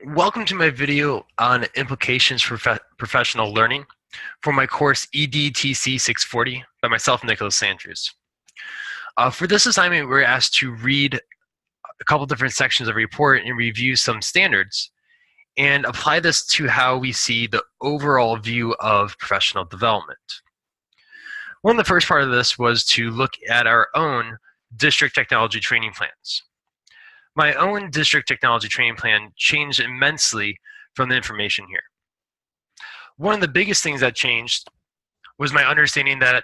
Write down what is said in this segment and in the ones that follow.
Welcome to my video on implications for professional learning for my course EDTC 640 by myself, Nicholas Andrews. For this assignment, we're asked to read a couple different sections of a report and review some standards and apply this to how we see the overall view of professional development. One of the first part of this was to look at our own district technology training plans. My own district technology training plan changed immensely from the information here. One of the biggest things that changed was my understanding that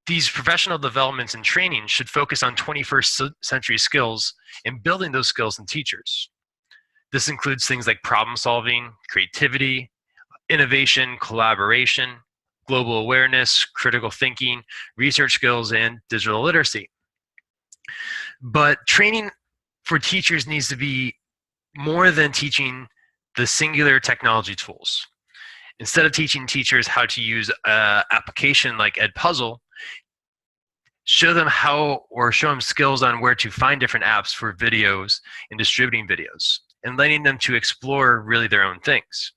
these professional developments and training should focus on 21st century skills and building those skills in teachers. This includes things like problem solving, creativity, innovation, collaboration, global awareness, critical thinking, research skills, and digital literacy. But training for teachers needs to be more than teaching the singular technology tools. Instead of teaching teachers how to use an application like Edpuzzle, show them skills on where to find different apps for videos and distributing videos, and letting them to explore really their own things.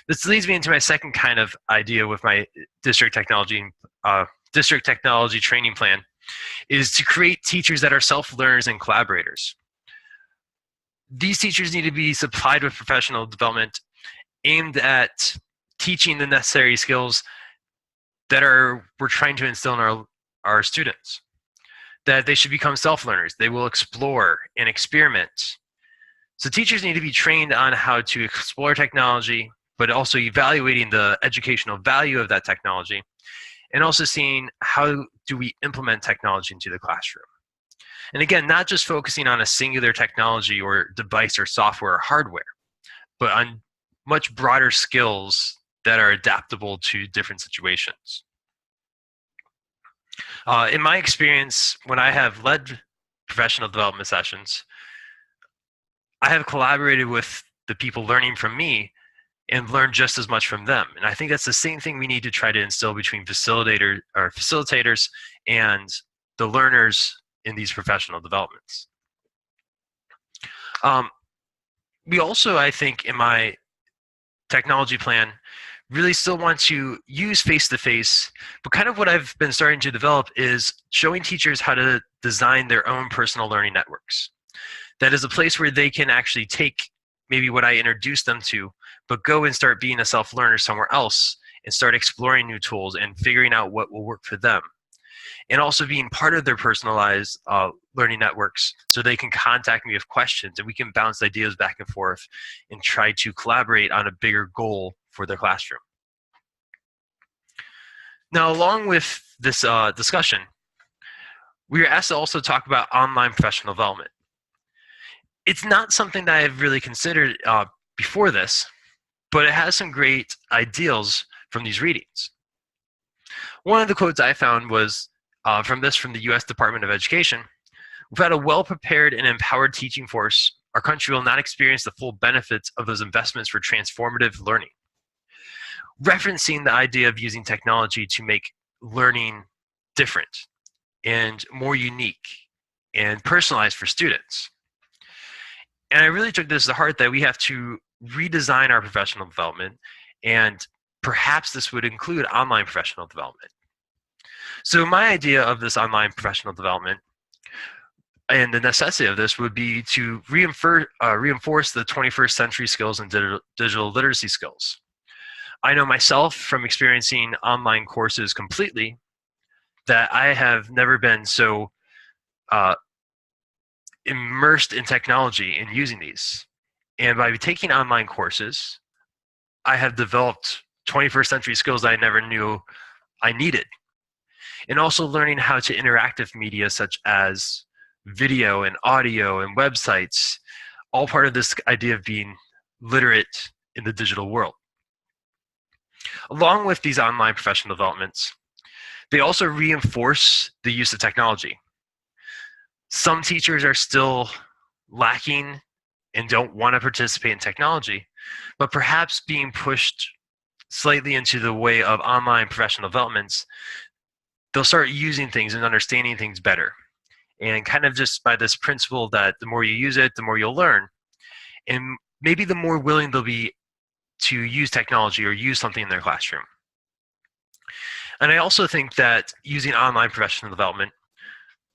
This leads me into my second kind of idea with my district technology training plan, is to create teachers that are self-learners and collaborators. These teachers need to be supplied with professional development aimed at teaching the necessary skills that we're trying to instill in our students. That they should become self-learners. They will explore and experiment. So teachers need to be trained on how to explore technology, but also evaluating the educational value of that technology, and also seeing how do we implement technology into the classroom. And again, not just focusing on a singular technology or device or software or hardware, but on much broader skills that are adaptable to different situations. In my experience, when I have led professional development sessions, I have collaborated with the people learning from me and learn just as much from them. And I think that's the same thing we need to try to instill between facilitators and the learners in these professional developments. We also, I think, in my technology plan, really still want to use face-to-face, but kind of what I've been starting to develop is showing teachers how to design their own personal learning networks. That is a place where they can actually take maybe what I introduced them to, but go and start being a self-learner somewhere else and start exploring new tools and figuring out what will work for them. And also being part of their personalized learning networks so they can contact me with questions and we can bounce ideas back and forth and try to collaborate on a bigger goal for their classroom. Now, along with this discussion, we are asked to also talk about online professional development. It's not something that I've really considered before this, but it has some great ideals from these readings. One of the quotes I found was from the US Department of Education. Without a well-prepared and empowered teaching force, our country will not experience the full benefits of those investments for transformative learning. Referencing the idea of using technology to make learning different and more unique and personalized for students. And I really took this to heart that we have to redesign our professional development, and perhaps this would include online professional development. So my idea of this online professional development and the necessity of this would be to reinforce the 21st century skills and digital literacy skills. I know myself from experiencing online courses completely that I have never been so immersed in technology and using these. And by taking online courses, I have developed 21st century skills that I never knew I needed. And also learning how to interact with media such as video and audio and websites, all part of this idea of being literate in the digital world. Along with these online professional developments, they also reinforce the use of technology. Some teachers are still lacking and don't want to participate in technology, but perhaps being pushed slightly into the way of online professional developments, they'll start using things and understanding things better. And kind of just by this principle that the more you use it, the more you'll learn. And maybe the more willing they'll be to use technology or use something in their classroom. And I also think that using online professional development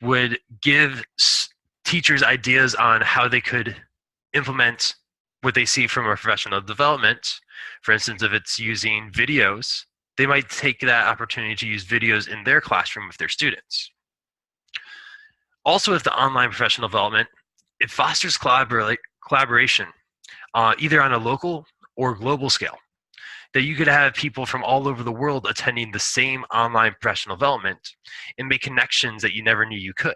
would give teachers ideas on how they could implement what they see from a professional development. For instance, if it's using videos, they might take that opportunity to use videos in their classroom with their students. Also, with the online professional development, it fosters collaboration, either on a local or global scale. That you could have people from all over the world attending the same online professional development and make connections that you never knew you could.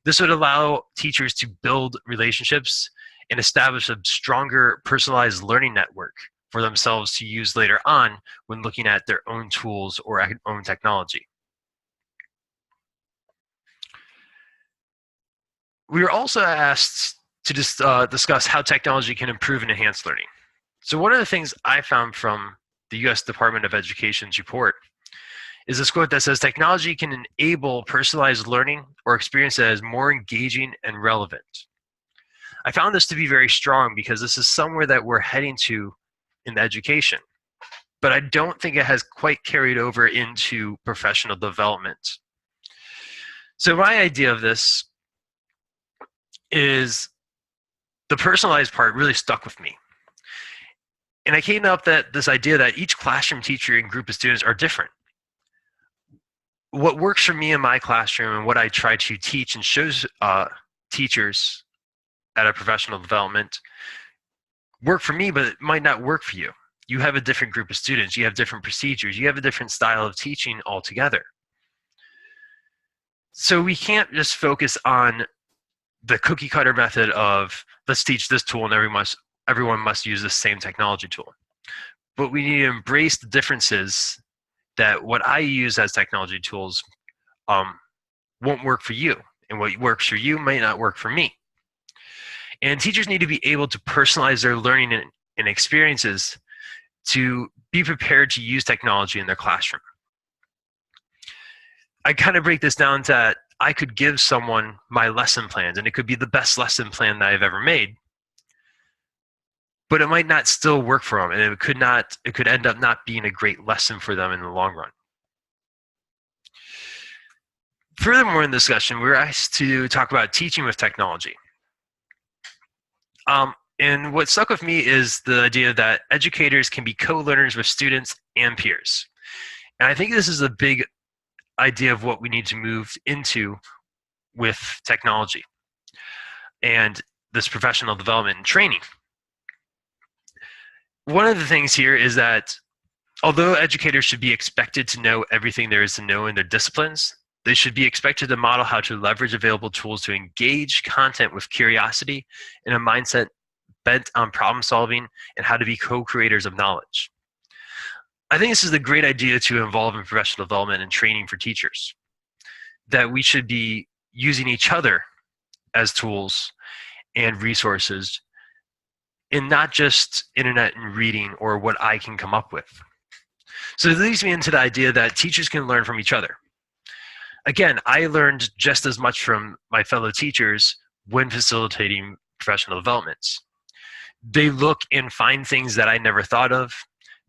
This would allow teachers to build relationships and establish a stronger personalized learning network for themselves to use later on when looking at their own tools or own technology. We were also asked to discuss how technology can improve and enhance learning. So one of the things I found from the US Department of Education's report is this quote that says, technology can enable personalized learning or experience that is more engaging and relevant. I found this to be very strong because this is somewhere that we're heading to in education, but I don't think it has quite carried over into professional development. So my idea of this is the personalized part really stuck with me. And I came up that this idea that each classroom teacher and group of students are different. What works for me in my classroom and what I try to teach and show teachers at a professional development work for me, but it might not work for you. You have a different group of students, you have different procedures, you have a different style of teaching altogether. So we can't just focus on the cookie cutter method of let's teach this tool and everyone must use the same technology tool. But we need to embrace the differences that what I use as technology tools won't work for you, and what works for you might not work for me. And teachers need to be able to personalize their learning and experiences to be prepared to use technology in their classroom. I kind of break this down to that I could give someone my lesson plans, and it could be the best lesson plan that I've ever made, but it might not still work for them, and it could end up not being a great lesson for them in the long run. Furthermore, in the discussion, we were asked to talk about teaching with technology. And what stuck with me is the idea that educators can be co-learners with students and peers. And I think this is a big idea of what we need to move into with technology and this professional development and training. One of the things here is that although educators should be expected to know everything there is to know in their disciplines, they should be expected to model how to leverage available tools to engage content with curiosity and a mindset bent on problem solving and how to be co-creators of knowledge. I think this is a great idea to involve in professional development and training for teachers, that we should be using each other as tools and resources and not just internet and reading or what I can come up with. So it leads me into the idea that teachers can learn from each other. Again, I learned just as much from my fellow teachers when facilitating professional developments. They look and find things that I never thought of.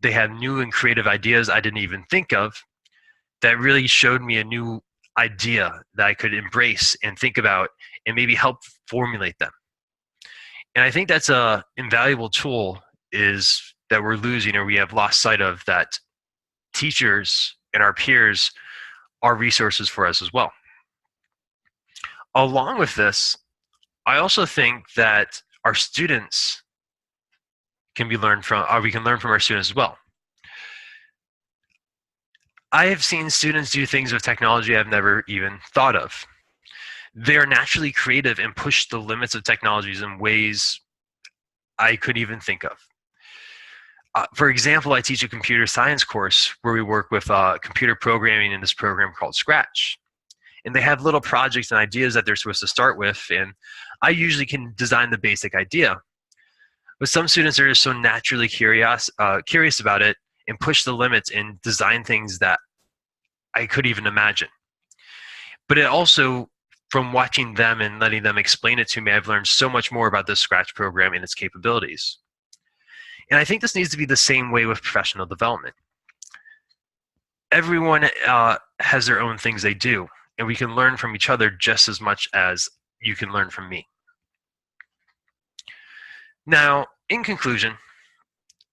They have new and creative ideas I didn't even think of that really showed me a new idea that I could embrace and think about and maybe help formulate them. And I think that's an invaluable tool is that we're losing or we have lost sight of, that teachers and our peers are resources for us as well. Along with this, I also think that our students can be learned from, or we can learn from our students as well. I have seen students do things with technology I've never even thought of. They are naturally creative and push the limits of technologies in ways I couldn't even think of. For example, I teach a computer science course where we work with computer programming in this program called Scratch. And they have little projects and ideas that they're supposed to start with, and I usually can design the basic idea. But some students are just so naturally curious about it and push the limits and design things that I couldn't even imagine. But it also from watching them and letting them explain it to me, I've learned so much more about the Scratch program and its capabilities. And I think this needs to be the same way with professional development. Everyone has their own things they do, and we can learn from each other just as much as you can learn from me. Now, in conclusion,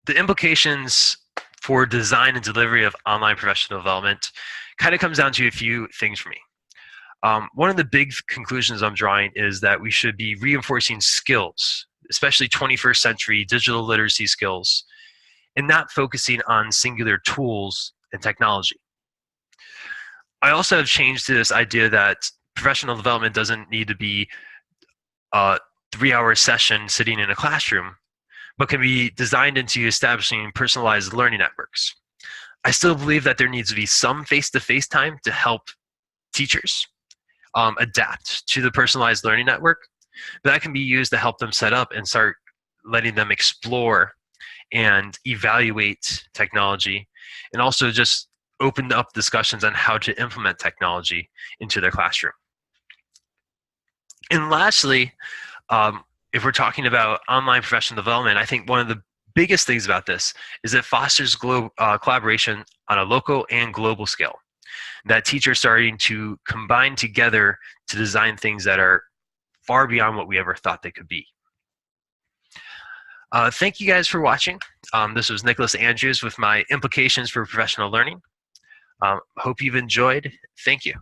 the implications for design and delivery of online professional development kind of comes down to a few things for me. One of the big conclusions I'm drawing is that we should be reinforcing skills, especially 21st century digital literacy skills, and not focusing on singular tools and technology. I also have changed to this idea that professional development doesn't need to be a 3-hour session sitting in a classroom, but can be designed into establishing personalized learning networks. I still believe that there needs to be some face-to-face time to help teachers adapt to the personalized learning network, but that can be used to help them set up and start letting them explore and evaluate technology, and also just open up discussions on how to implement technology into their classroom. And lastly, if we're talking about online professional development, I think one of the biggest things about this is it fosters collaboration on a local and global scale. That teachers starting to combine together to design things that are far beyond what we ever thought they could be. Thank you guys for watching. This was Nicholas Andrews with my implications for professional learning. Hope you've enjoyed. Thank you.